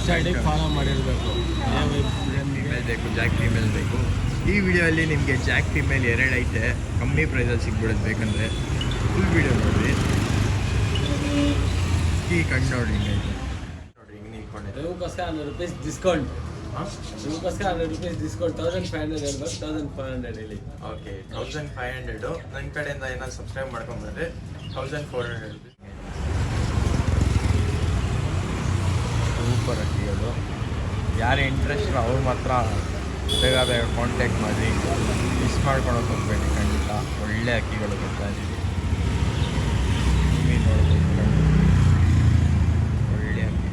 Instagram follow ಮಾಡಿರಬೇಕು. Female ಬೇಕು, Jack female ಬೇಕು. ಈ ವಿಡಿಯೋಲ್ಲಿ ನಿಮಗೆ ಜಾಕ್ ಫೀಮೇಲ್ 2 ಐತೆ, ಕಮ್ಮಿ ಪ್ರೈಸಲ್ಲಿ ಸಿಗ್ಬಿಡೋದು. ಬೇಕಂದರೆ ಫುಲ್ ವಿಡಿಯೋ ನೋಡಿರಿ. ಈ ಕಣ್ಣು ನೋಡಿ ಹಿಂಗೈತೆ ನೋಡಿ, ಹಿಂಗೆ ನಿಂತ್ಕೊಂಡಿದೆ. ನಿಮಗೋಸ್ಕರ ₹100 ಡಿಸ್ಕೌಂಟ್. ನಿಮಗೋಸ್ಕರ ₹100 ಡಿಸ್ಕೌಂಟ್. 1500 ಹೇಳ್ಬೇಕು, 1500 ಹೇಳಿ. ಓಕೆ, 1500. ನನ್ನ ಕಡೆಯಿಂದ ಏನಾದ್ರು ಸಬ್ಸ್ಕ್ರೈಬ್ ಮಾಡ್ಕೊಂಡ್ಬಂದರೆ 1400 ರುಪೀಸ್. ಸೂಪರ್ ಅಕ್ಕಿಗಳು. ಯಾರು ಇಂಟ್ರೆಸ್ಟ್ ಅವ್ರು ಮಾತ್ರ ಬೇಗ ಬೇಗ ಕಾಂಟ್ಯಾಕ್ಟ್ ಮಾಡಿ, ಮಿಸ್ ಮಾಡ್ಕೊಳಕ್ಕೆ ಹೋಗ್ಬೇಡಿ. ಖಂಡಿತ ಒಳ್ಳೆ ಅಕ್ಕಿಗಳು ಬರ್ತಾ ಇದ್ದೀವಿ. ನಿಮಗೆ ನೋಡ್ಬೋದು, ಒಳ್ಳೆ ಅಕ್ಕಿ.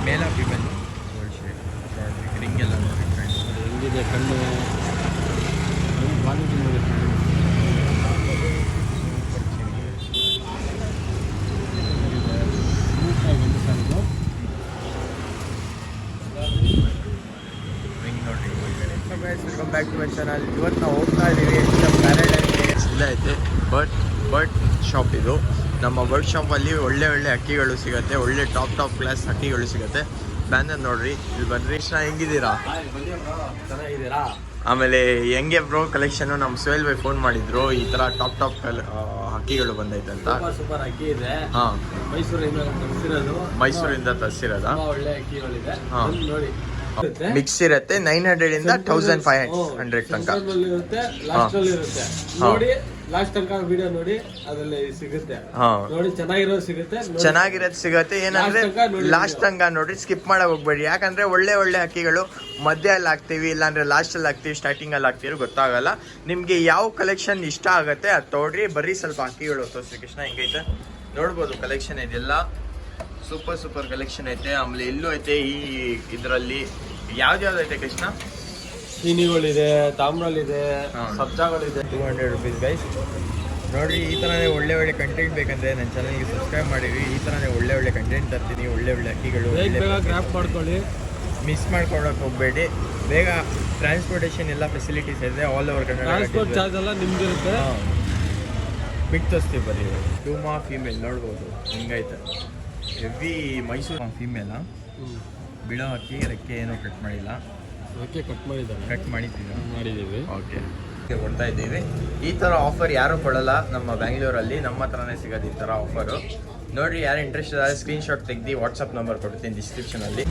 ಮೇಲ ಫಿಮೇಲ್ ಗೋಲ್ಡ್ ರಿಂಗ್ ಎಲ್ಲ ನೋಡಿ ಫ್ರೆಂಡ್ಸ್. ಹೆಂಗಿದೆ ಕಣ್ಣು, ಕ್ವಾಲಿಟಿ ನೋಡಿ. Welcome back to my channel. ಇವತ್ತು ನಾವು ಹೋಗ್ತಾ ಇದ್ದೀವಿ ಪ್ಯಾರಡೈಸ್. ಇಲ್ಲ ಐತೆ ಬರ್ಡ್ ಶಾಪ್. ಇದು ನಮ್ಮ ಬರ್ಡ್ ಶಾಪಲ್ಲಿ ಒಳ್ಳೆ ಅಕ್ಕಿಗಳು ಸಿಗುತ್ತೆ, ಒಳ್ಳೆ ಟಾಪ್ ಕ್ಲಾಸ್ ಅಕ್ಕಿಗಳು ಸಿಗುತ್ತೆ. ಬ್ಯಾನರ್ ನೋಡ್ರಿ, ಇಲ್ಲಿ ಬನ್ರಿ. ಹೆಂಗಿದ್ದೀರಾ? ಚೆನ್ನಾಗಿದ್ದೀರಾ? ಆಮೇಲೆ ಹೆಂಗೆ ಬ್ರೋ ಕಲೆಕ್ಷನು? ನಮ್ಮ ಸುಹೇಲ್ ಭಾಯ್ ಫೋನ್ ಮಾಡಿದ್ರು, ಈ ಥರ ಟಾಪ್ ಅಕ್ಕಿಗಳು ಬಂದೈತೆ ಅಂತ. ಸೂಪರ್ ಅಕ್ಕಿ ಇದೆ. ಹಾಂ, ಮೈಸೂರಿಂದ ತರಿಸಿರೋದಾ? ಒಳ್ಳೆ ಅಕ್ಕಿಗಳಿದೆ. ಹಾಂ ನೋಡಿ, ಮಿಕ್ಸ್ ಇರುತ್ತೆ. 900 ಇಂದ 1500 ತನಕ ಇರುತ್ತೆ. ಲಾಸ್ಟ್ ಅಲ್ಲಿ ಇರುತ್ತೆ. ನೋಡಿ, ಲಾಸ್ಟ್ ತನಕ ವಿಡಿಯೋ ನೋಡಿ, ಅದರಲ್ಲಿ ಸಿಗುತ್ತೆ. ನೋಡಿ, ಚೆನ್ನಾಗಿರೋದು ಸಿಗುತ್ತೆ. ಏನಂದ್ರೆ ಲಾಸ್ಟ್ ತನಕ ನೋಡಿ, ಸ್ಕಿಪ್ ಮಾಡಕ್ ಹೋಗ್ಬೇಡಿ. ಯಾಕಂದ್ರೆ ಒಳ್ಳೆ ಅಕ್ಕಿಗಳು ಮಧ್ಯದಲ್ಲಿ ಹಾಕ್ತಿವಿ, ಇಲ್ಲಾಂದ್ರೆ ಲಾಸ್ಟ್ ಅಲ್ಲಿ ಹಾಕ್ತಿವಿ, ಸ್ಟಾರ್ಟಿಂಗ್ ಅಲ್ಲಿ ಹಾಕ್ತಿವಿ, ಗೊತ್ತಾಗಲ್ಲ. ನಿಮ್ಗೆ ಯಾವ ಕಲೆಕ್ಷನ್ ಇಷ್ಟ ಆಗತ್ತೆ ಅದು ತೋಡ್ರಿ. ಬರ್ರಿ ಸ್ವಲ್ಪ ಅಕ್ಕಿಗಳು ತೋರಿಸಿ. ಕೃಷ್ಣ ಹಿಂಗೈತೆ ನೋಡ್ಬೋದು, ಕಲೆಕ್ಷನ್ ಇದೆಲ್ಲ ಸೂಪರ್ ಕಲೆಕ್ಷನ್ ಐತೆ. ಆಮೇಲೆ ಇಲ್ಲೂ ಐತೆ. ಈ ಇದರಲ್ಲಿ ಯಾವ್ದು ಐತೆ ಕೃಷ್ಣ? ಚೀನಿಗಳಿದೆ, ತಾಮ್ರಲ್ಲಿದೆ, ಸಬ್ಜಾಗಳಿದೆ. 200 rupees guys. ನೋಡ್ರಿ, ಈ ಥರನೇ ಒಳ್ಳೆ ಕಂಟೆಂಟ್ ಬೇಕಂದ್ರೆ ನನ್ನ ಚಾನಲ್ಗೆ ಸಬ್ಸ್ಕ್ರೈಬ್ ಮಾಡಿರಿ. ಈ ಥರನೇ ಒಳ್ಳೆ ಕಂಟೆಂಟ್ ತರ್ತೀನಿ. ಒಳ್ಳೆ ಅಕ್ಕಿಗಳು ಗ್ರಾಪ್ ಮಾಡ್ಕೊಳ್ಳಿ, ಮಿಸ್ ಮಾಡ್ಕೊಳಕ್ಕೆ ಹೋಗಬೇಡಿ. ಬೇಗ ಟ್ರಾನ್ಸ್ಪೋರ್ಟೇಷನ್ ಎಲ್ಲ ಫೆಸಿಲಿಟೀಸ್ ಇದೆ all over Kannada. Transport charge ಎಲ್ಲ ನಿಮ್ದಿರುತ್ತೆ. ಬಿಟ್ಟು ತೋರಿಸ್ತೀವಿ ಬರ್ರಿ. ಟೂಮಾ ಫೀಮೇಲ್ ನೋಡ್ಬೋದು, ಹಿಂಗೈತೆ. ಹೆವಿ ಮೈಸೂರು ಫೀಮೇಲಾ? ಬಿಡೋ ಅಕ್ಕಿ, ರೆಕ್ಕೆ ಏನೋ ಕಟ್ ಮಾಡಿಲ್ಲ. ರೆಕ್ಕೆ ಕಟ್ ಮಾಡಿದ್ದೀವಿ. ಓಕೆ, ಕೊಡ್ತಾ ಇದ್ದೀವಿ. ಈ ಥರ ಆಫರ್ ಯಾರೂ ಕೊಡಲ್ಲ ನಮ್ಮ ಬ್ಯಾಂಗ್ಳೂರಲ್ಲಿ. ನಮ್ಮ ಹತ್ರನೇ ಸಿಗೋದು ಈ ಥರ ಆಫರು. ನೋಡಿರಿ, ಯಾರು ಇಂಟ್ರೆಸ್ಟ್ ಇದ್ದಾರೆ ಸ್ಕ್ರೀನ್ಶಾಟ್ ತೆಗ್ದು ವಾಟ್ಸಪ್ ನಂಬರ್ ಕೊಡ್ತೀನಿ ಡಿಸ್ಕ್ರಿಪ್ಷನಲ್ಲಿ.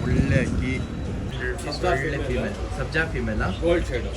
ಒಳ್ಳೆ ಅಕ್ಕಿ, ಒಳ್ಳೆ ಫೀಮೇಲ್, ಸಬ್ಜಾ ಫೀಮೇಲಾ? Gold shade.